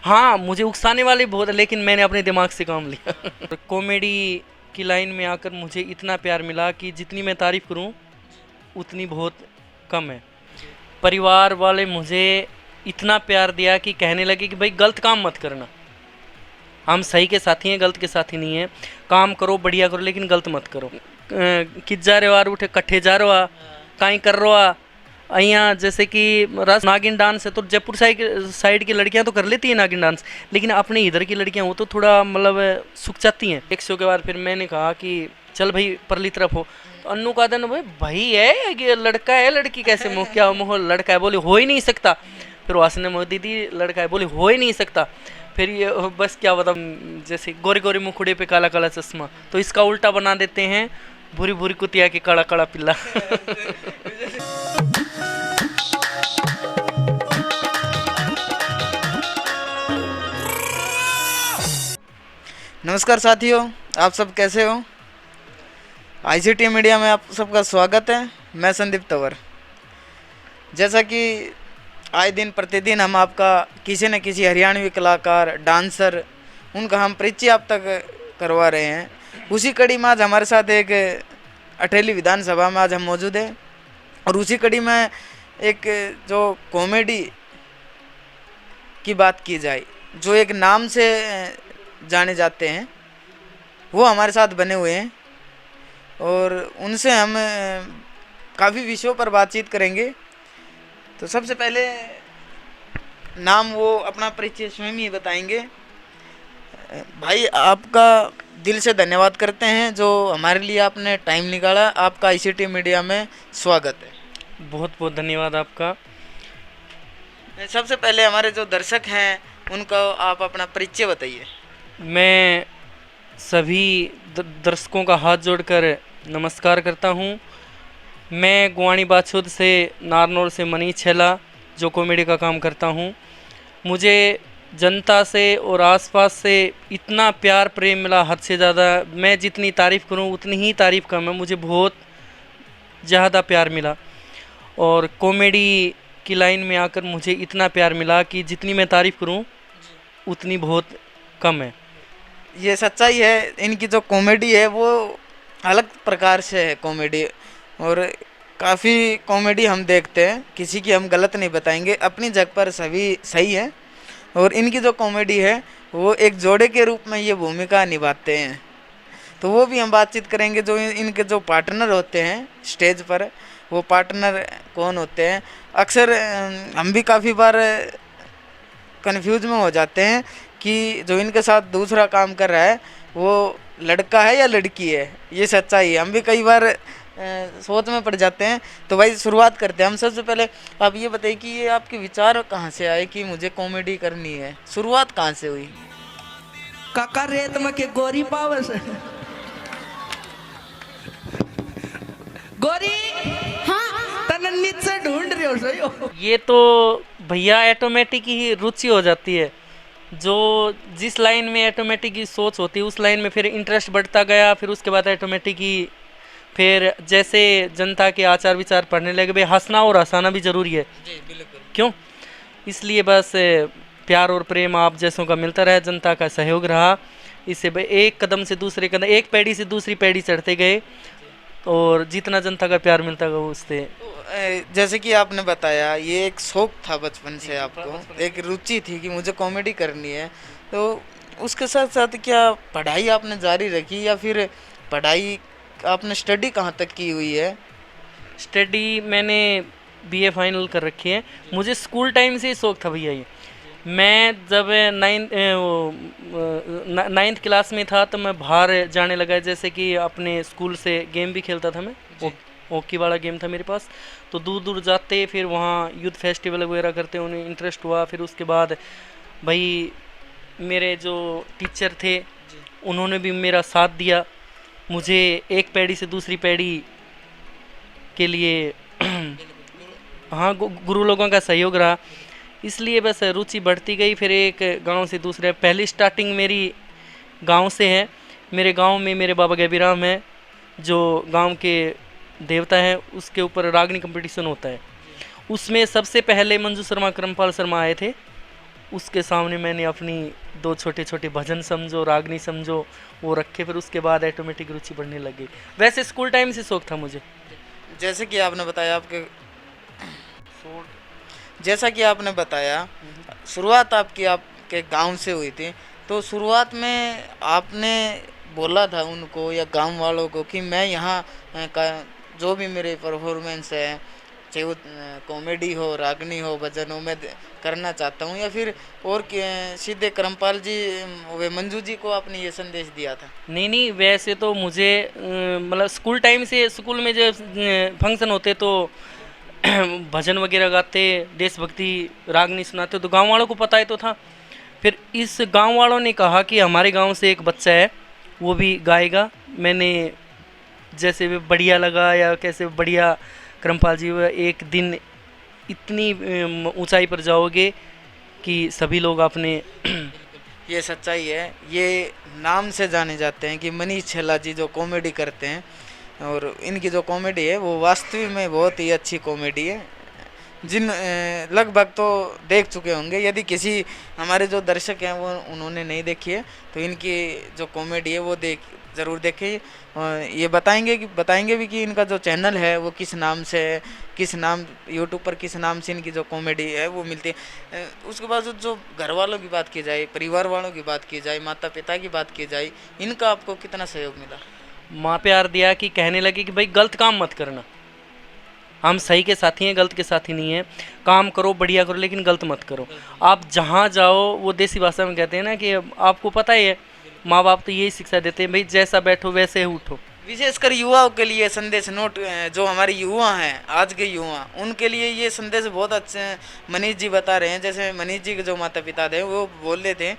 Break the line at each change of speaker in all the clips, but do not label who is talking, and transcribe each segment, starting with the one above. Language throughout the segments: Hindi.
हाँ, मुझे उकसाने वाले बहुत है, लेकिन मैंने अपने दिमाग से काम लिया। कॉमेडी की लाइन में आकर मुझे इतना प्यार मिला कि जितनी मैं तारीफ़ करूँ उतनी बहुत कम है। परिवार वाले मुझे इतना प्यार दिया कि कहने लगे कि भाई गलत काम मत करना, हम सही के साथी हैं, गलत के साथी नहीं हैं। काम करो, बढ़िया करो, लेकिन गलत मत करो। कित जा रहे हो, उठे कट्ठे जा रहे हो, काई कर रहे हो। यहाँ जैसे कि रस नागिन डांस है तो जयपुर साइड की लड़कियां तो कर लेती हैं नागिन डांस, लेकिन अपने इधर की लड़कियां वो तो थोड़ा मतलब सूख जाती हैं। एक शो के बाद फिर मैंने कहा कि चल भाई परली तरफ हो, तो अन्नू का दिन भाई भाई है ये लड़का है लड़की कैसे मुँह, क्या मुँह लड़का है, बोले हो ही नहीं सकता। फिर वासने मोह दीदी लड़का है, बोले हो ही नहीं सकता। फिर ये बस क्या बता, जैसे गोरे गोरे मुखड़े पे काला काला चश्मा, तो इसका उल्टा बना देते हैं भूरी भूरी कुतिया के काला काला पिल्ला।
नमस्कार साथियों, आप सब कैसे हो। आईसीटी मीडिया में आप सबका स्वागत है। मैं संदीप तंवर। जैसा कि आए दिन प्रतिदिन हम आपका किसी न किसी हरियाणवी कलाकार, डांसर, उनका हम परिचय आप तक करवा रहे हैं, उसी कड़ी में आज हमारे साथ एक अटेली विधानसभा में आज हम मौजूद हैं। और उसी कड़ी में एक जो कॉमेडी की बात की जाए, जो एक नाम से जाने जाते हैं, वो हमारे साथ बने हुए हैं और उनसे हम काफ़ी विषयों पर बातचीत करेंगे। तो सबसे पहले नाम वो अपना परिचय स्वयं ही बताएंगे। भाई आपका दिल से धन्यवाद करते हैं जो हमारे लिए आपने टाइम निकाला। आपका आईसीटी मीडिया में स्वागत है।
बहुत बहुत धन्यवाद आपका।
सबसे पहले हमारे जो दर्शक हैं उनको आप अपना परिचय बताइए।
मैं सभी दर्शकों का हाथ जोड़कर नमस्कार करता हूँ। मैं गुवाणी बाछुद से, नारनौल से मनीष छेला जो कॉमेडी का काम करता हूँ। मुझे जनता से और आसपास से इतना प्यार प्रेम मिला हद से ज़्यादा। मैं जितनी तारीफ़ करूँ उतनी ही तारीफ़ कम है, मुझे बहुत ज़्यादा प्यार मिला। और कॉमेडी की लाइन में आकर मुझे इतना प्यार मिला कि जितनी मैं तारीफ़ करूँ उतनी बहुत कम है।
ये सच्चाई है। इनकी जो कॉमेडी है वो अलग प्रकार से है कॉमेडी, और काफ़ी कॉमेडी हम देखते हैं, किसी की हम गलत नहीं बताएंगे, अपनी जगह पर सभी सही है। और इनकी जो कॉमेडी है वो एक जोड़े के रूप में ये भूमिका निभाते हैं, तो वो भी हम बातचीत करेंगे। जो इनके जो पार्टनर होते हैं स्टेज पर, वो पार्टनर कौन होते हैं। अक्सर हम भी काफ़ी बार कंफ्यूज में हो जाते हैं कि जो इनके साथ दूसरा काम कर रहा है वो लड़का है या लड़की है। ये सच्चाई है, हम भी कई बार सोच में पड़ जाते हैं। तो भाई शुरुआत करते हैं हम। सबसे पहले आप ये बताइए कि ये आपके विचार कहाँ से आए कि मुझे कॉमेडी करनी है, शुरुआत कहाँ से हुई।
काका रेत में के गोरी पावस गोरी, हाँ तने नीचे ढूंढ रहे हो सही।
ये तो भैया ऑटोमेटिक ही रुचि हो जाती है। जो जिस लाइन में ऑटोमेटिक की सोच होती है उस लाइन में फिर इंटरेस्ट बढ़ता गया। फिर उसके बाद ऑटोमेटिक ही फिर जैसे जनता के आचार विचार पढ़ने लगे। भाई हंसना और हंसाना भी ज़रूरी है
जी बिल्कुल।
क्यों, इसलिए बस प्यार और प्रेम आप जैसों का मिलता रहा, जनता का सहयोग रहा। इससे भाई एक कदम से दूसरे कदम, एक पैड़ी से दूसरी पैड़ी चढ़ते गए और जितना जनता का प्यार मिलता गया उससे।
जैसे कि आपने बताया ये एक शौक था बचपन से, आपको एक रुचि थी कि मुझे कॉमेडी करनी है, तो उसके साथ साथ क्या पढ़ाई आपने जारी रखी या फिर पढ़ाई आपने स्टडी कहाँ तक की हुई है।
स्टडी मैंने बीए फाइनल कर रखी है। मुझे स्कूल टाइम से ही शौक था भैया ये। मैं जब नाइन्थ क्लास में था तो मैं बाहर जाने लगा। जैसे कि अपने स्कूल से गेम भी खेलता था मैं, हॉकी वाला गेम था मेरे पास, तो दूर दूर जाते फिर वहाँ यूथ फेस्टिवल वगैरह करते, उन्हें इंटरेस्ट हुआ। फिर उसके बाद भाई मेरे जो टीचर थे उन्होंने भी मेरा साथ दिया। मुझे एक पैड़ी से दूसरी पैड़ी के लिए हाँ गुरु लोगों का सहयोग रहा, इसलिए बस रुचि बढ़ती गई। फिर एक गांव से दूसरे, पहली स्टार्टिंग मेरी गांव से है। मेरे गांव में मेरे बाबा गैबीराम हैं जो गांव के देवता हैं, उसके ऊपर रागनी कंपटीशन होता है। उसमें सबसे पहले मंजू शर्मा, करमपाल शर्मा आए थे उसके सामने मैंने अपनी दो छोटे छोटे भजन समझो, रागनी समझो, वो रखे, फिर उसके बाद ऑटोमेटिक रुचि बढ़ने लगी। वैसे स्कूल टाइम से शौक था मुझे।
जैसे कि आपने बताया जैसा कि आपने बताया शुरुआत आपकी आपके गांव से हुई थी, तो शुरुआत में आपने बोला था उनको या गांव वालों को कि मैं यहाँ का जो भी मेरे परफॉर्मेंस है, चाहे वो कॉमेडी हो, रागनी हो, भजन हो, मैं करना चाहता हूँ, या फिर और सीधे करमपाल जी वे मंजू जी को आपने ये संदेश दिया था?
नहीं नहीं, वैसे तो मुझे मतलब स्कूल टाइम से स्कूल में जब फंक्शन होते तो भजन वगैरह गाते, देशभक्ति रागनी सुनाते, तो गांव वालों को पता ही तो था। फिर इस गांव वालों ने कहा कि हमारे गांव से एक बच्चा है वो भी गाएगा। मैंने जैसे भी बढ़िया लगा या कैसे बढ़िया, करमपाल जी वो एक दिन इतनी ऊंचाई पर जाओगे कि सभी लोग अपने
ये सच्चाई है, ये नाम से जाने जाते हैं कि मनीष छेला जी जो कॉमेडी करते हैं, और इनकी जो कॉमेडी है वो वास्तविक में बहुत ही अच्छी कॉमेडी है, जिन लगभग तो देख चुके होंगे। यदि किसी हमारे जो दर्शक हैं वो उन्होंने नहीं देखी है तो इनकी जो कॉमेडी है वो ज़रूर देखें। ये बताएंगे भी कि इनका जो चैनल है वो किस नाम से है, किस नाम यूट्यूब पर किस नाम से इनकी जो कॉमेडी है वो मिलती है। उसके बाद जो घर वालों की बात की जाए, परिवार वालों की बात की जाए, माता पिता की बात की जाए, इनका आपको कितना सहयोग मिला?
माँ प्यार दिया कि कहने लगे कि भाई गलत काम मत करना, हम सही के साथी हैं, गलत के साथी नहीं हैं, काम करो बढ़िया करो लेकिन गलत मत करो। आप जहाँ जाओ, वो देसी भाषा में कहते हैं ना कि आपको पता ही है, माँ बाप तो यही शिक्षा देते हैं भाई जैसा बैठो वैसे ही उठो।
विशेषकर युवाओं के लिए संदेश नोट, जो हमारे युवा हैं आज के युवा, उनके लिए ये संदेश बहुत अच्छे मनीष जी बता रहे हैं। जैसे मनीष जी के जो माता पिता थे वो बोल रहे थे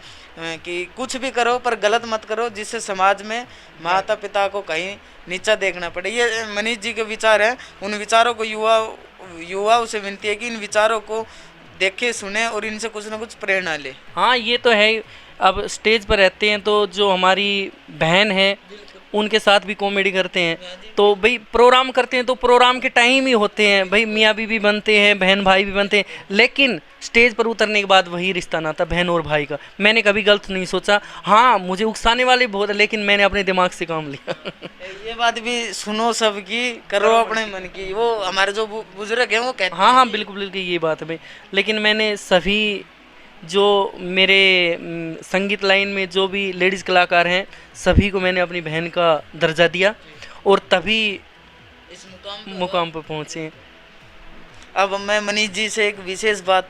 कि कुछ भी करो पर गलत मत करो जिससे समाज में माता पिता को कहीं नीचा देखना पड़े। ये मनीष जी के विचार हैं। उन विचारों को युवाओं से विनती है कि इन विचारों को देखे सुने और इनसे कुछ ना कुछ प्रेरणा ले।
हाँ ये तो है। अब स्टेज पर रहते हैं तो जो हमारी बहन है उनके साथ भी कॉमेडी करते हैं, तो भाई प्रोग्राम करते हैं तो प्रोग्राम के टाइम ही होते हैं भाई, मियाँ बीवी बनते हैं, बहन भाई भी बनते हैं, लेकिन स्टेज पर उतरने के बाद वही रिश्ता नाता बहन और भाई का। मैंने कभी गलत नहीं सोचा। हाँ मुझे उकसाने वाले बहुत है लेकिन मैंने अपने दिमाग से काम लिया।
ये बात भी सुनो सबकी, करो अपने मन की, वो हमारे जो बुजुर्ग हैं वो कहते हैं।
हाँ बिल्कुल बिल्कुल ये बात है भाई। लेकिन मैंने सभी जो मेरे संगीत लाइन में जो भी लेडीज़ कलाकार हैं सभी को मैंने अपनी बहन का दर्जा दिया और तभी
इस
मुकाम पर पहुँचे।
अब मैं मनीष जी से एक विशेष बात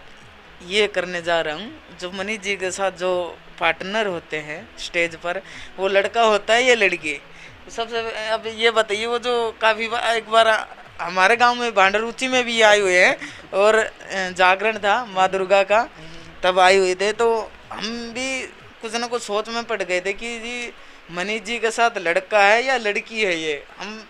ये करने जा रहा हूँ, जो मनीष जी के साथ जो पार्टनर होते हैं स्टेज पर, वो लड़का होता है या लड़की? सबसे अब ये बताइए, वो जो काफ़ी एक बार हमारे गांव में भांडरुचि में भी आए हुए हैं और जागरण था माँ दुर्गा का, तब आए हुए थे, तो हम भी कुछ ना कुछ सोच में पड़ गए थे कि जी मनीष जी के साथ लड़का है या लड़की है। ये हम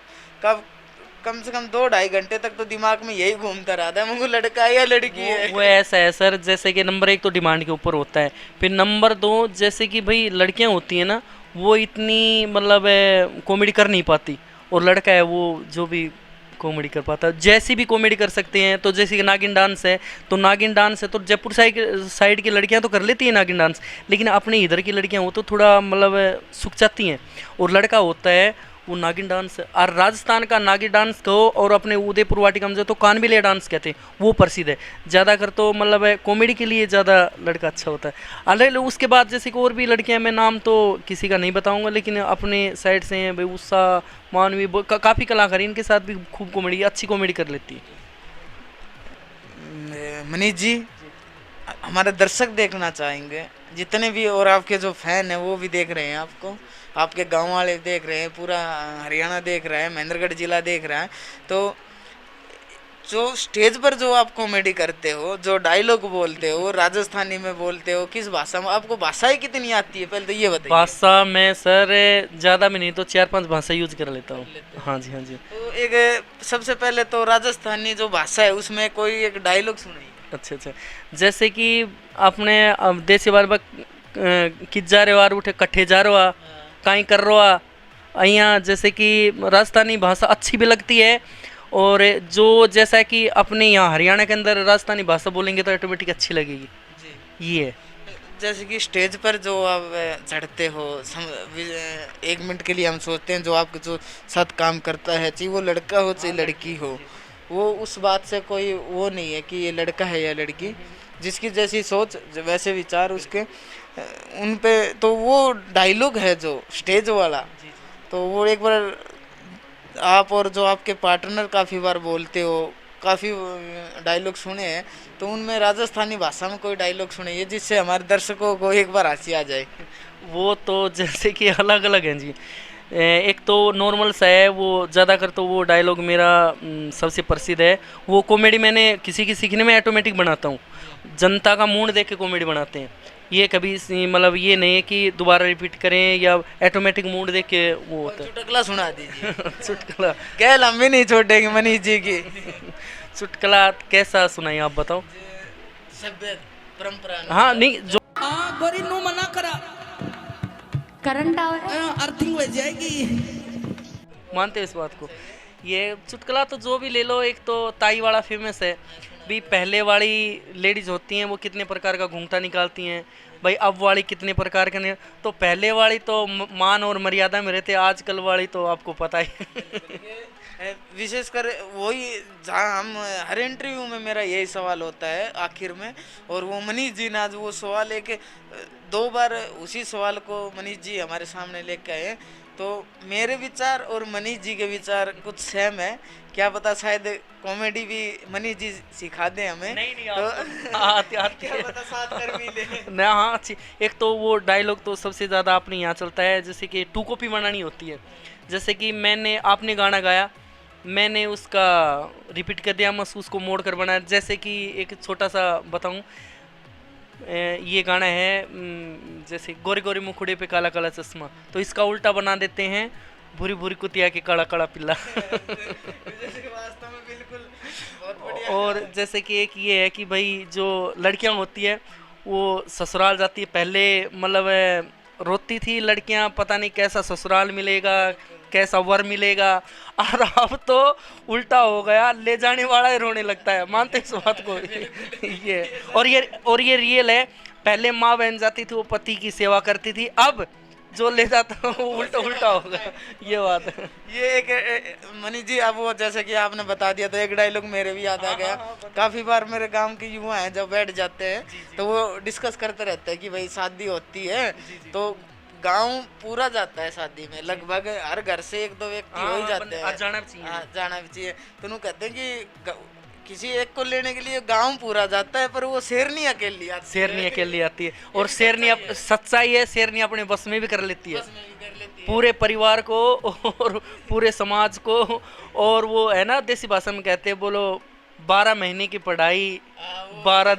कम से कम 2-2.5 घंटे तक तो दिमाग में यही घूमता रहा था, मुझे लड़का है या लड़की है।
वो ऐसा है सर, जैसे कि नंबर 1 तो डिमांड के ऊपर होता है, फिर नंबर 2 जैसे कि भाई लड़कियां होती हैं ना वो इतनी मतलब कॉमेडी कर नहीं पाती, और लड़का है वो जो भी कॉमेडी कर पाता है, जैसी भी कॉमेडी कर सकते हैं। तो जैसे कि नागिन डांस है, तो नागिन डांस है तो जयपुर साइड की लड़कियां तो कर लेती हैं नागिन डांस, लेकिन अपने इधर की लड़कियां वो तो थोड़ा मतलब सूख जाती हैं, और लड़का होता है वो नागिन डांस, और राजस्थान का नागिन डांस कहो और अपने उदयपुर वाटिका में तो कानबिलिया डांस कहते हैं, वो प्रसिद्ध है। ज़्यादातर तो मतलब कॉमेडी के लिए ज़्यादा लड़का अच्छा होता है। अलग उसके बाद जैसे कि और भी लड़कियां, मैं नाम तो किसी का नहीं बताऊंगा, लेकिन अपने साइड से हैं भाई उषा, मानवी, काफ़ी कलाकार इनके साथ भी खूब कॉमेडी, अच्छी कॉमेडी कर लेती है।
मनीष जी, हमारे दर्शक देखना चाहेंगे, जितने भी, और आपके जो फैन हैं वो भी देख रहे हैं आपको, आपके गांव वाले देख रहे हैं, पूरा हरियाणा देख रहा है, महेंद्रगढ़ जिला देख रहा है, तो जो स्टेज पर जो आप कॉमेडी करते हो, जो डायलॉग बोलते हो, राजस्थानी में बोलते हो, किस भाषा में, आपको भाषाएं कितनी आती है पहले तो ये बताइए।
भाषा में सर ज़्यादा में नहीं तो 4-5 भाषा यूज कर लेता हूँ। हाँ जी हाँ जी।
तो एक सबसे पहले तो राजस्थानी जो भाषा है उसमें कोई एक डायलॉग सुनाइए।
अच्छा अच्छा, जैसे कि आपने देसी बार किज जा रहे वार उठे कट्ठे जा रहा कहीं कर रहा यहाँ, जैसे कि राजस्थानी भाषा अच्छी भी लगती है, और जो जैसा कि अपने यहाँ हरियाणा के अंदर राजस्थानी भाषा बोलेंगे तो ऑटोमेटिक अच्छी लगेगी। ये है।
जैसे कि स्टेज पर जो आप चढ़ते हो, 1 मिनट के लिए हम सोचते हैं जो आपके जो साथ काम करता है, चाहे वो लड़का हो चाहे लड़की हो, वो उस बात से कोई वो नहीं है कि ये लड़का है या लड़की, जिसकी जैसी सोच वैसे विचार उसके उन पे। तो वो डायलॉग है जो स्टेज वाला, तो वो एक बार आप और जो आपके पार्टनर काफ़ी बार बोलते हो, काफ़ी डायलॉग सुने हैं, तो उनमें राजस्थानी भाषा में कोई डायलॉग सुनिए जिससे हमारे दर्शकों को एक बार हंसी आ जाए।
वो तो जैसे कि अलग अलग हैं जी। एक तो नॉर्मल सा है, वो ज़्यादातर तो वो डायलॉग मेरा सबसे प्रसिद्ध है। वो कॉमेडी मैंने किसी की सीखने में ऑटोमेटिक बनाता हूँ, जनता का मूड देख के कॉमेडी बनाते हैं। ये कभी मतलब ये नहीं है कि दोबारा रिपीट करें या ऑटोमेटिक मूड देख के वो होता है।
चुटकुला सुना दीजिए।
चुटकुला
क्या लंबी नहीं छोड़ेगी मनीष जी की।
चुटकुला कैसा सुनाई आप बताओ।
सभ्य परंपरा।
हाँ नहीं, जो
हाँ गोरी नु मना करा,
करंट आवर
अर्थिंग हो जाएगी।
मानते हैं इस बात को। ये चुटकुला तो जो भी ले लो, एक तो ताई वाला फेमस है भी। पहले वाली लेडीज होती हैं वो कितने प्रकार का घूंघटा निकालती हैं भाई, अब वाली कितने प्रकार का नहीं। तो पहले वाली तो मान और मर्यादा में रहते, आजकल वाली तो आपको पता ही।
विशेषकर वही जहाँ हम हर इंटरव्यू में मेरा यही सवाल होता है आखिर में, और वो मनीष जी ने आज वो सवाल लेके 2 बार उसी सवाल को मनीष जी हमारे सामने लेके आए। तो मेरे विचार और मनीष जी के विचार कुछ सेम है, क्या पता शायद कॉमेडी भी मनीष जी सिखा दें हमें।
नहीं
तो
आती
क्या
है।
पता साथ कर भी ले।
ना हाँ अच्छी। एक तो वो डायलॉग तो सबसे ज़्यादा अपने यहाँ चलता है, जैसे कि 2 कॉपी बनानी होती है। जैसे कि आपने गाना गाया, मैंने उसका रिपीट कर दिया, मैं उसको मोड़ कर बनाया। जैसे कि एक छोटा सा बताऊं, ये गाना है जैसे गोरे गोरे मुखड़े पे काला काला चश्मा, तो इसका उल्टा बना देते हैं, भूरी भूरी कुतिया के काला काला पिल्ला।
वास्तव में बिल्कुल बहुत बढ़िया।
और जैसे कि एक ये है कि भाई जो लड़कियां होती है वो ससुराल जाती है, पहले मतलब रोती थी लड़कियां, पता नहीं कैसा ससुराल मिलेगा, कैसा वर मिलेगा, और अब तो उल्टा हो गया, ले जाने वाला ही रोने लगता है। मानते हैं इस बात को। ये रियल है। पहले माँ बहन जाती थी, वो पति की सेवा करती थी, अब जो ले जाता वो उल्टा हो गया। ये बात है।
ये एक मनीष जी, अब वो जैसे कि आपने बता दिया तो एक डायलॉग मेरे भी याद आ गया। काफी बार मेरे गांव के युवा हैं जब बैठ जाते हैं तो वो डिस्कस करते रहते हैं कि भाई शादी होती है तो गांव पूरा जाता है शादी में, लगभग हर घर से 1-2 व्यक्ति हो ही जाते हैं।
जाना भी चाहिए।
हाँ, जाना भी चाहिए। तो उन्होंने कहते हैं कि किसी एक को लेने के लिए गांव पूरा जाता है, पर वो शेरनी अकेली आती है।
शेरनी अकेली आती है, और शेरनी सच्चाई है, शेरनी अपने बस में भी कर लेती है,
बस में भी कर लेती है।
पूरे परिवार को और पूरे समाज को। और वो है ना, देसी भाषा में कहते हैं, बोलो 12 महीने की पढ़ाई 12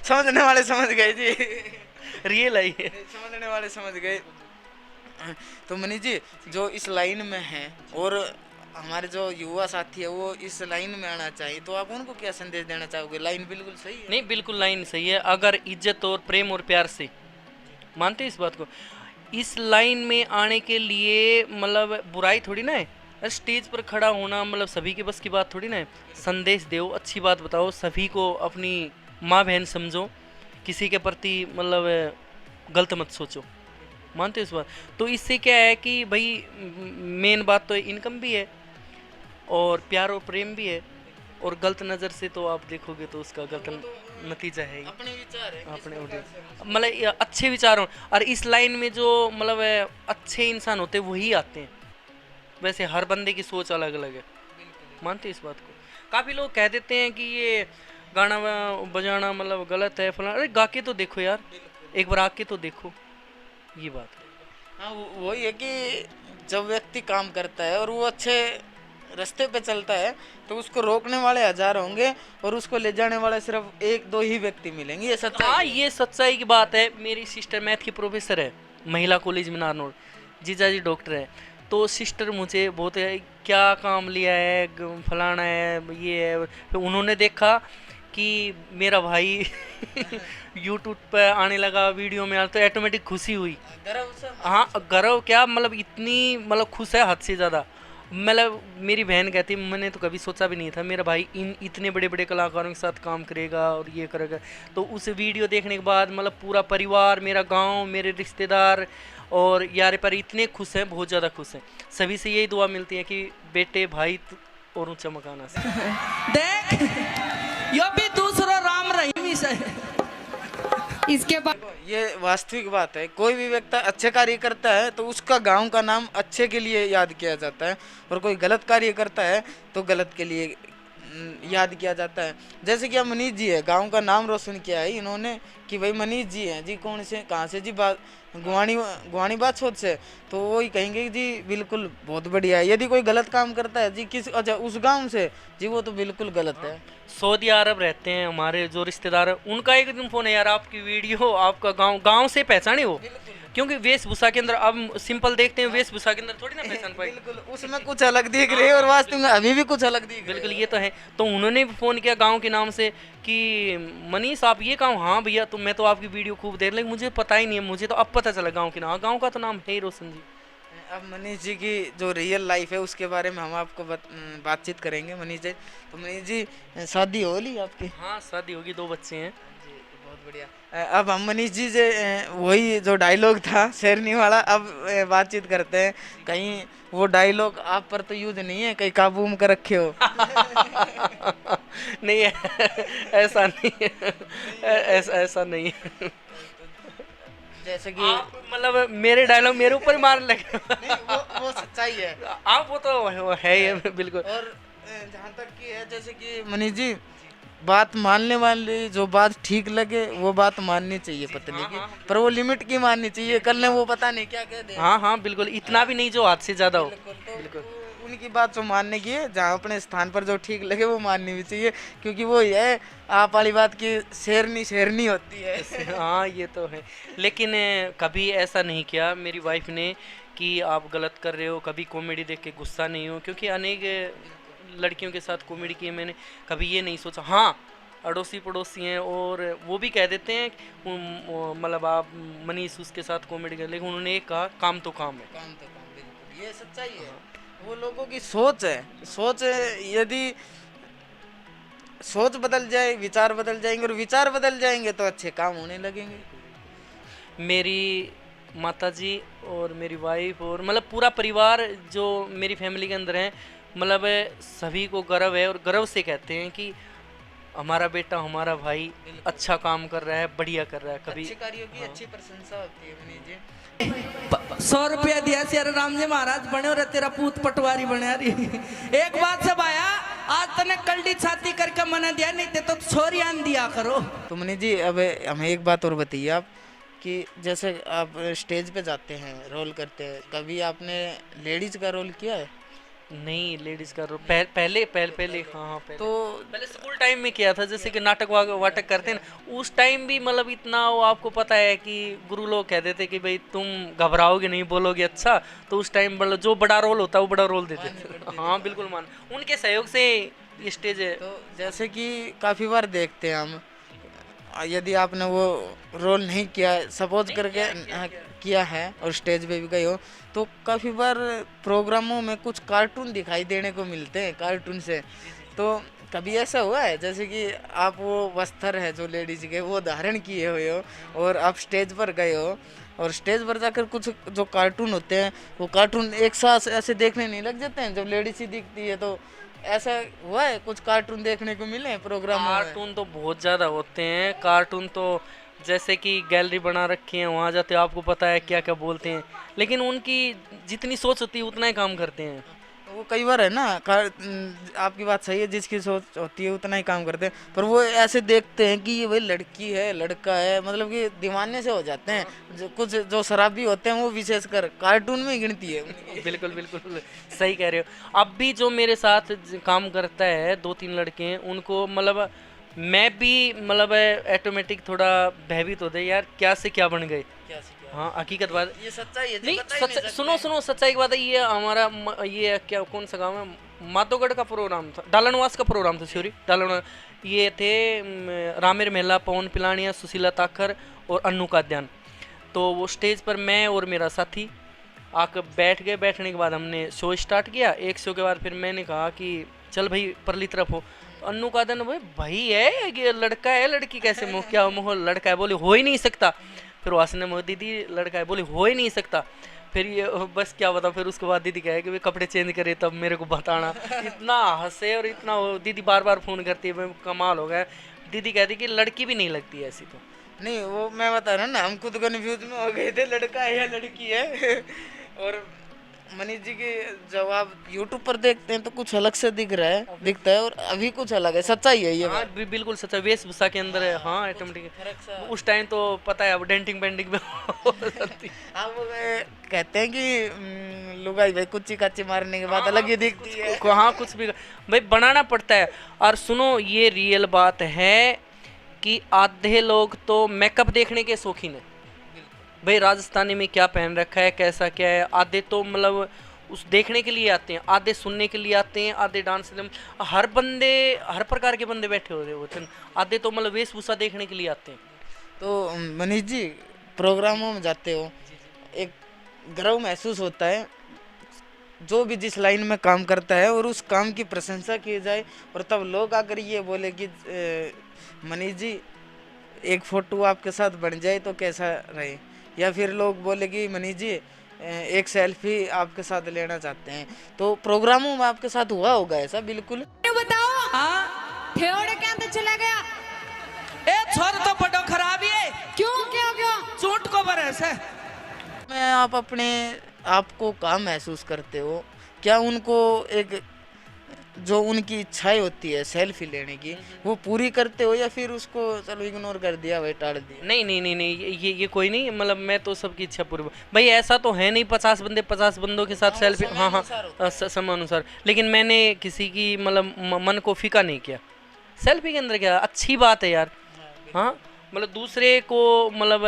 समझने वाले समझ गए जी।
रियल है ये।
समझने वाले समझ गए। तो मनीष जी जो इस लाइन में हैं और हमारे जो युवा साथी है वो इस लाइन में आना चाहिए, तो आप उनको क्या संदेश देना चाहोगे? लाइन बिल्कुल सही है।
नहीं, बिल्कुल लाइन सही है। अगर इज्जत और प्रेम और प्यार से, मानते हैं इस बात को, इस लाइन में आने के लिए मतलब बुराई थोड़ी ना है। स्टेज पर खड़ा होना मतलब सभी के बस की बात थोड़ी ना है। संदेश दो, अच्छी बात बताओ, सभी को अपनी माँ बहन समझो, किसी के प्रति मतलब गलत मत सोचो। मानते हो इस बात? तो इससे क्या है कि भाई मेन बात तो इनकम भी है और प्यार और प्रेम भी है, और गलत नज़र से तो आप देखोगे तो उसका गलत नतीजा है ही।
अपने विचार है,
अपने मतलब ये अच्छे विचार हो, और इस लाइन में जो मतलब अच्छे इंसान होते हैं वही आते हैं। वैसे हर बंदे की सोच अलग अलग है। मानते हैं इस बात को? काफ़ी लोग कह देते हैं कि ये गाना बजाना मतलब गलत है फलाना। अरे गा के तो देखो यार, एक बार आके तो देखो, ये बात है।
हाँ वही है कि जब व्यक्ति काम करता है और वो अच्छे रास्ते पे चलता है तो उसको रोकने वाले 1000 होंगे और उसको ले जाने वाले सिर्फ 1-2 ही व्यक्ति मिलेंगे। ये सच्चाई।
हाँ, ये सच्चाई की बात है। मेरी सिस्टर मैथ की प्रोफेसर है महिला कॉलेज में नारनौल, जीजा जी डॉक्टर है। तो सिस्टर मुझे बहुत क्या काम लिया है, फलाना है, ये है। फिर उन्होंने देखा कि मेरा भाई यूट्यूब पर आने लगा, वीडियो में, तो ऑटोमेटिक खुशी हुई। हाँ, गर्व क्या मतलब, इतनी मतलब खुश है हद से ज़्यादा। मतलब मेरी बहन कहती मैंने तो कभी सोचा भी नहीं था मेरा भाई इन इतने बड़े बड़े कलाकारों के साथ काम करेगा और ये करेगा। तो उस वीडियो देखने के बाद मतलब पूरा परिवार, मेरा गांव, मेरे रिश्तेदार और यार पर इतने खुश हैं, बहुत ज़्यादा खुश हैं। सभी से यही दुआ मिलती है कि बेटे भाई और ऊंचा मकाना से।
देख यो भी दूसरो राम रहीम से
इसके बाद
ये वास्तविक बात है। कोई भी व्यक्ति अच्छे कार्य करता है तो उसका गांव का नाम अच्छे के लिए याद किया जाता है, और कोई गलत कार्य करता है तो गलत के लिए याद किया जाता है। जैसे कि अब मनीष जी है, गांव का नाम रोशन किया है इन्होंने कि भाई मनीष जी हैं जी। कौन से, कहाँ से जी? बात गुआनी बादशाह से। तो वही कहेंगे कि जी बिल्कुल बहुत बढ़िया है। यदि कोई गलत काम करता है जी किस, अच्छा उस गांव से जी, वो तो बिल्कुल गलत है।
सऊदी अरब रहते हैं हमारे जो रिश्तेदार हैं, उनका एक दिन फोन है, यार आपकी वीडियो, आपका गांव से पहचाने वो, क्योंकि वेशभूषा के अंदर अब सिंपल देखते हैं, वेशभूषा के अंदर थोड़ी ना पहचान पाए।
बिल्कुल उसमें कुछ अलग दिख रही है और वास्तव में अभी भी कुछ अलग दिख रही है।
बिल्कुल ये तो है। तो उन्होंने भी फ़ोन किया गांव के नाम से कि मनीष आप ये गाँव, हाँ भैया, तो मैं तो आपकी वीडियो खूब देख, लेकिन मुझे पता ही नहीं है, मुझे तो अब पता चला गांव के नाम। गांव का तो नाम है ही रोशन जी।
अब मनीष जी की जो रियल लाइफ है उसके बारे में हम आपको बातचीत करेंगे। मनीष जी, तो मनीष जी शादी हो ली आपकी?
हाँ शादी होगी, 2 बच्चे हैं।
जी बहुत बढ़िया। अब हम मनीष जी से वही जो डायलॉग था शेरनी वाला अब बातचीत करते हैं। कहीं वो डायलॉग आप पर तो यूज नहीं है, कहीं काबू में कर रखे हो?
नहीं ऐसा नहीं है, ऐसा नहीं है।
जैसे कि
आप मतलब मेरे डायलॉग मेरे ऊपर मारने लगे।
नहीं, वो सच्चाई है।
आप वो तो है ही बिल्कुल।
और जहाँ तक कि है, जैसे कि मनीष जी बात मानने वाली जो बात ठीक लगे वो बात माननी चाहिए पत्नी की, पर वो लिमिट की माननी चाहिए। कल ने वो पता नहीं क्या कह दे।
हाँ हाँ बिल्कुल, इतना भी नहीं जो हद से ज़्यादा हो।
बिल्कुल उनकी बात जो मानने की है, जहाँ अपने स्थान पर जो ठीक लगे वो माननी भी चाहिए, क्योंकि वो ये है आप वाली बात की शेरनी होती है।
हाँ ये तो है, लेकिन कभी ऐसा नहीं किया मेरी वाइफ ने कि आप गलत कर रहे हो, कभी कॉमेडी देख के गुस्सा नहीं हो, क्योंकि अनेक लड़कियों के साथ कॉमेडी की है मैंने, कभी ये नहीं सोचा। हाँ अड़ोसी पड़ोसी हैं और वो भी कह देते हैं मतलब आप मनीष उसके साथ कॉमेडी कर, लेकिन उन्होंने एक कहा काम तो काम है।
काम तो काम, बिल्कुल ये सच्चाई है। वो लोगों की सोच है। सोच यदि सोच बदल जाए, विचार बदल जाएंगे, और विचार बदल जाएंगे तो अच्छे काम होने लगेंगे।
मेरी माताजी और मेरी वाइफ और मतलब पूरा परिवार जो मेरी फैमिली के अंदर है, मतलब सभी को गर्व है और गर्व से कहते हैं कि हमारा बेटा, हमारा भाई अच्छा काम कर रहा है, बढ़िया कर रहा है। कभी
अच्छे कार्यों की अच्छी प्रशंसा होती है मनीष जी।
100 रुपया दिया सियार राम जी महाराज बने और तेरा पूत पटवारी बने रही। एक बात सब आया, आज तने कल्डी छाती करके मना दिया, नहीं ते तो छोरियान दिया करो।
तो मनीष जी अब हमें एक बात और बताइए आप, कि जैसे आप स्टेज पे जाते हैं, रोल करते हैं, कभी आपने लेडीज का रोल किया है?
नहीं लेडीज का रोल पहले हाँ पहले
तो
पहले स्कूल टाइम में किया था, जैसे कि नाटक वाटक करते हैं ना, उस टाइम भी मतलब इतना वो आपको पता है कि गुरु लोग कह देते कि भाई तुम घबराओगे नहीं, बोलोगे अच्छा, तो उस टाइम मतलब जो बड़ा रोल होता है वो बड़ा रोल देते थे। हाँ बिल्कुल मान, उनके सहयोग से ये स्टेज है।
तो जैसे कि काफ़ी बार देखते हैं हम, यदि आपने वो रोल नहीं किया, सपोज करके किया है और स्टेज पे भी गए हो, तो काफ़ी बार प्रोग्रामों में कुछ कार्टून दिखाई देने को मिलते हैं कार्टून से। तो कभी ऐसा हुआ है जैसे कि आप वो वस्त्र है जो लेडीज के वो धारण किए हुए हो और आप स्टेज पर गए हो, और स्टेज पर जाकर कुछ जो कार्टून होते हैं वो कार्टून एक साथ ऐसे देखने नहीं लग जाते हैं जब लेडीज ही दिखती है? तो ऐसा हुआ है, कुछ कार्टून देखने को मिले हैं प्रोग्राम में?
कार्टून तो बहुत ज़्यादा होते हैं। कार्टून तो जैसे कि गैलरी बना रखी है, वहाँ जाते हो आपको पता है क्या क्या बोलते हैं, लेकिन उनकी जितनी सोच होती है उतना ही काम करते हैं।
वो कई बार है ना, आपकी बात सही है, जिसकी सोच होती है उतना ही काम करते हैं, पर वो ऐसे देखते हैं कि ये भाई लड़की है लड़का है, मतलब कि दीवाने से हो जाते हैं। जो कुछ जो शराबी होते हैं वो विशेषकर कार्टून में ही गिनती है उनकी।
बिल्कुल बिल्कुल सही कह रहे हो। अब भी जो मेरे साथ काम करता है 2-3 लड़के हैं, उनको मतलब मैं भी मतलब ऑटोमेटिक थोड़ा भयभीत होते हैं, यार क्या से क्या बन गए। हाँ हकीकत बात,
ये सच्चाई है,
नहीं सुनो सच्चाई की बात है। ये हमारा ये क्या कौन सा गाँव है, माधोगढ़ का प्रोग्राम था, डालनवास का प्रोग्राम था, सॉरी डालनवास। ये थे रामेर मेहला, पवन पिलानिया, सुशीला ताखर और अन्नू काद्यान। तो वो स्टेज पर मैं और मेरा साथी आकर बैठ गए। बैठने के बाद हमने शो स्टार्ट किया। एक शो के बाद फिर मैंने कहा कि चल भाई परली तरफ हो। तो अन्नू का दिन भाई है कि लड़का है, लड़की कैसे मुँह क्या मुँह लड़का है, बोले हो ही नहीं सकता। फिर वास ने मुँह दीदी लड़का है, बोले हो ही नहीं सकता। फिर ये बस क्या बता, फिर उसके बाद दीदी कहे कि वे कपड़े चेंज करे तब मेरे को बताना। इतना हंसे और इतना दीदी बार बार फ़ोन करती है, कमाल हो गया। दीदी कहती कि लड़की भी नहीं लगती ऐसी। तो
नहीं वो मैं बता रहा हूँ ना, हम खुद कन्फ्यूज में हो गए थे लड़का है या लड़की है। और मनीष जी के जवाब यूट्यूब पर देखते हैं तो कुछ अलग से दिखता है और अभी कुछ अलग है। सच्चाई है ये
हाँ बिल्कुल सच्चा, वेशभूषा के अंदर है। हाँ ऑटोमेटिक उस टाइम तो पता है अब डेंटिंग पेंटिंग में
अब कहते हैं कि लुगाई भाई कुच्ची काची मारने के बाद अलग ही दिखती है।
हाँ कुछ भी भाई बनाना पड़ता है। और सुनो ये रियल बात है कि आधे लोग तो मेकअप देखने के शौकीन है भाई, राजस्थानी में क्या पहन रखा है कैसा क्या है। आधे तो मतलब उस देखने के लिए आते हैं, आधे सुनने के लिए आते हैं, आधे डांस, हर बंदे हर प्रकार के बंदे बैठे होते हैं। आधे तो मतलब वेशभूषा देखने के लिए आते हैं।
तो मनीष जी प्रोग्रामों में जाते हो, एक गर्व महसूस होता है जो भी जिस लाइन में काम करता है और उस काम की प्रशंसा की जाए और तब लोग आकर ये बोले कि मनीष जी एक फ़ोटो आपके साथ बन जाए तो कैसा रहे, या फिर लोग बोले कि मनीष जी एक सेल्फी आपके साथ लेना चाहते हैं। तो प्रोग्रामों में आपके साथ हुआ होगा ऐसा? बिल्कुल
बताओ
हाँ
ठेवड़े के अंदर चला गया
ए छोर तो बड़ो खराब है।
क्यों क्यों क्यों?
चूंट को बरस है।
में आप अपने आप को काम महसूस करते हो क्या? उनको एक जो उनकी इच्छाएं होती है सेल्फी लेने की वो पूरी करते हो या फिर उसको चलो इग्नोर कर दिया भाई, टाल दिया?
नहीं नहीं नहीं नहीं ये कोई नहीं, मतलब मैं तो सबकी इच्छा पूरी भाई, ऐसा तो है नहीं 50 बंदों के साथ सेल्फी। हाँ हाँ समय अनुसार, लेकिन मैंने किसी की मतलब मन को फीका नहीं किया। सेल्फी के अंदर क्या अच्छी बात है यार। हाँ मतलब दूसरे को मतलब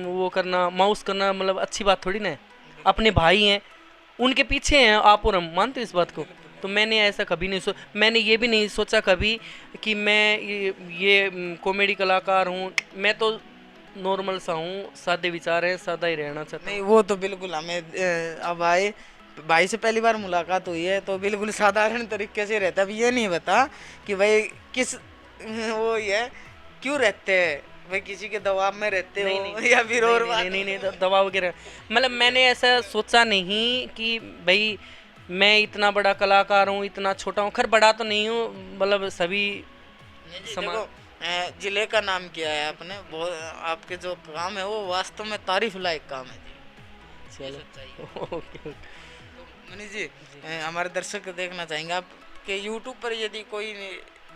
वो करना माउस करना मतलब अच्छी बात थोड़ी ना है। अपने भाई हैं उनके पीछे हैं आप और हम, मानते हो इस बात को। तो मैंने ऐसा कभी नहीं मैंने ये भी नहीं सोचा कभी कि मैं ये कॉमेडी कलाकार हूँ। मैं तो नॉर्मल सा हूँ, सादे विचार हैं, सादा ही रहना चाहता हूँ।
नहीं वो तो बिल्कुल हमें अब आए भाई से पहली बार मुलाकात हुई है तो बिल्कुल साधारण तरीके से रहता है। अब ये नहीं बता कि भाई किस वो ये क्यों रहते हैं भाई, किसी के दबाव में रहते हो या फिर और
नहीं दबाव वगैरह मतलब मैंने ऐसा सोचा नहीं कि भाई मैं इतना बड़ा कलाकार हूँ, इतना छोटा हूँ। खैर बड़ा तो नहीं हूँ, मतलब सभी
देखो जिले का नाम किया है आपने, बहुत आपके जो काम है वो वास्तव में तारीफ लायक काम है जी।
चलो ओके।
मनीष जी हमारे दर्शक देखना चाहेंगे आपके यूट्यूब पर यदि कोई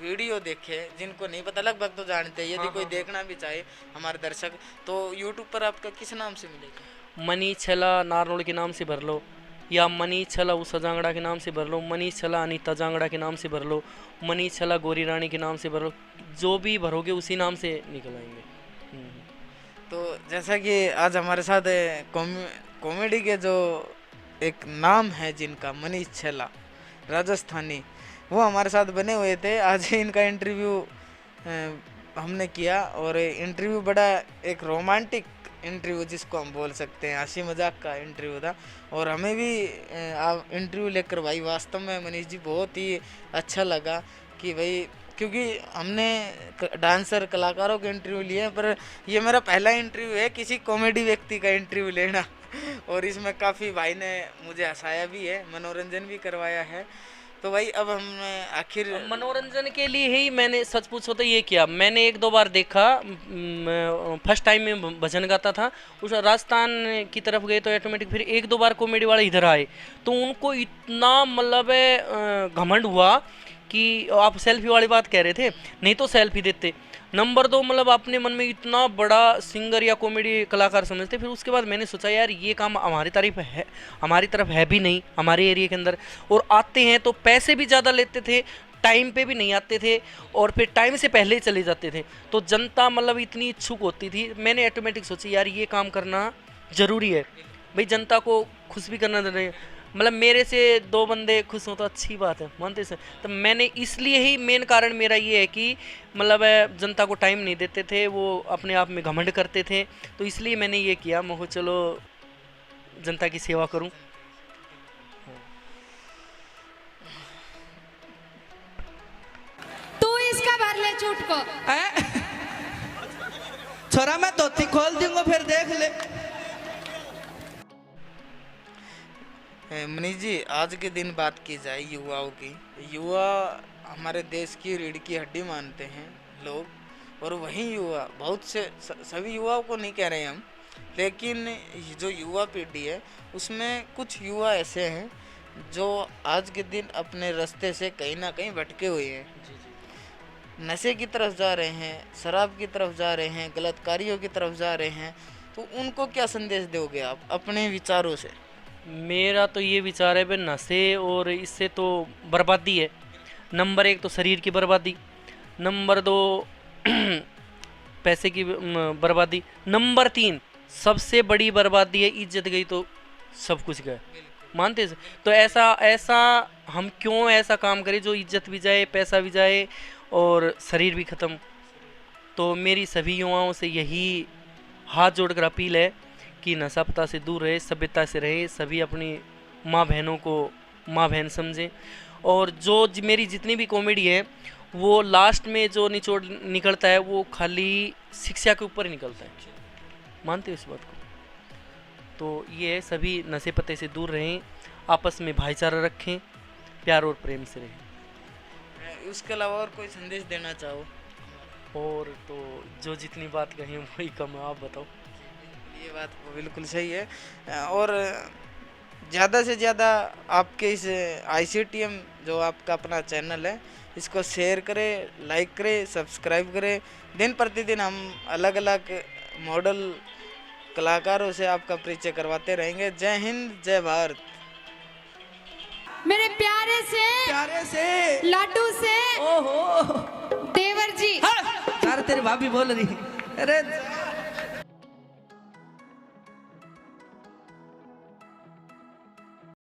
वीडियो देखे, जिनको नहीं पता लगभग तो जानते हैं, यदि कोई देखना भी चाहे हमारे दर्शक तो यूट्यूब पर आपका किस नाम से मिलेगा?
मनीष छला नारनोल के नाम से भर लो, या मनीष छला उषा जांगड़ा के नाम से भर लो, मनीष छला अनीता जांगड़ा के नाम से भर लो, मनीष छला गौरी रानी के नाम से भर लो। जो भी भरोगे उसी नाम से निकल आएंगे।
तो जैसा कि आज हमारे साथ कॉमेडी के जो एक नाम है जिनका मनीष छला राजस्थानी, वो हमारे साथ बने हुए थे। आज इनका इंटरव्यू हमने किया और इंटरव्यू बड़ा एक रोमांटिक इंटरव्यू जिसको हम बोल सकते हैं, हंसी मजाक का इंटरव्यू था। और हमें भी आप इंटरव्यू लेकर भाई वास्तव में मनीष जी बहुत ही अच्छा लगा कि भाई, क्योंकि हमने डांसर कलाकारों के इंटरव्यू लिए हैं पर ये मेरा पहला इंटरव्यू है किसी कॉमेडी व्यक्ति का इंटरव्यू लेना। और इसमें काफ़ी भाई ने मुझे हंसाया भी है, मनोरंजन भी करवाया है। तो भाई अब हमने आखिर
मनोरंजन के लिए ही मैंने सच पूछो तो ये किया। मैंने एक दो बार देखा, फर्स्ट टाइम में भजन गाता था उस राजस्थान की तरफ गए तो ऑटोमेटिक फिर एक दो बार कॉमेडी वाले इधर आए तो उनको इतना मतलब घमंड हुआ कि आप सेल्फी वाली बात कह रहे थे, नहीं तो सेल्फी देते। नंबर 2 मतलब अपने मन में इतना बड़ा सिंगर या कॉमेडी कलाकार समझते। फिर उसके बाद मैंने सोचा यार ये काम हमारी तरफ है भी नहीं हमारे एरिया के अंदर, और आते हैं तो पैसे भी ज़्यादा लेते थे, टाइम पे भी नहीं आते थे और फिर टाइम से पहले ही चले जाते थे। तो जनता मतलब इतनी इच्छुक होती थी, मैंने ऑटोमेटिक सोची यार ये काम करना ज़रूरी है भाई, जनता को खुश भी करना जरूरी है। मतलब मेरे से 2 बंदे खुश हो तो अच्छी बात है, मानते से। तो मैंने इसलिए ही मेन कारण मेरा ये है कि मतलब जनता को टाइम नहीं देते थे, वो अपने आप में घमंड करते थे, तो इसलिए मैंने ये किया। मैं चलो जनता की सेवा करूं।
तू इसका भर ले चूट को।
छोरा मैं धोती खोल दूंगा फिर देख ले।
मनीष जी, आज के दिन बात की जाए युवाओं की, युवा हमारे देश की रीढ़ की हड्डी मानते हैं लोग, और वही युवा बहुत से सभी युवाओं को नहीं कह रहे हम, लेकिन जो युवा पीढ़ी है उसमें कुछ युवा ऐसे हैं जो आज के दिन अपने रास्ते से कहीं ना कहीं भटके हुए हैं, नशे की तरफ जा रहे हैं, शराब की तरफ जा रहे हैं, गलत कार्यों की तरफ जा रहे हैं। तो उनको क्या संदेश दोगे आप अपने विचारों से?
मेरा तो ये विचार है भाई, नशे और इससे तो बर्बादी है। नंबर 1 तो शरीर की बर्बादी, नंबर 2 पैसे की बर्बादी, नंबर 3 सबसे बड़ी बर्बादी है इज्जत गई तो सब कुछ गया। मानते हैं? तो ऐसा हम क्यों ऐसा काम करें जो इज्जत भी जाए, पैसा भी जाए और शरीर भी ख़त्म। तो मेरी सभी युवाओं से यही हाथ जोड़कर अपील है कि नशा पता से दूर रहे, सभ्यता से रहे, सभी अपनी माँ बहनों को माँ बहन समझें। और जो मेरी जितनी भी कॉमेडी है वो लास्ट में जो निचोड़ निकलता है वो खाली शिक्षा के ऊपर ही निकलता है। मानते हो इस बात को? तो ये है, सभी नशे पते से दूर रहें, आपस में भाईचारा रखें, प्यार और प्रेम से रहें।
उसके अलावा और कोई संदेश देना चाहो?
और तो जो जितनी बात कही वही कम है, आप बताओ।
ये बात बिल्कुल सही है। और ज़्यादा से ज़्यादा आपके इस ICTM जो आपका अपना चैनल है इसको शेयर करें, लाइक करें, सब्सक्राइब करें। दिन प्रतिदिन हम अलग अलग मॉडल कलाकारों से आपका परिचय करवाते रहेंगे। जय हिंद, जय भारत।
मेरे प्यारे से लाडू से
ओहो
देवर जी।
हाँ, तेरी भाभी बोल रही। अरे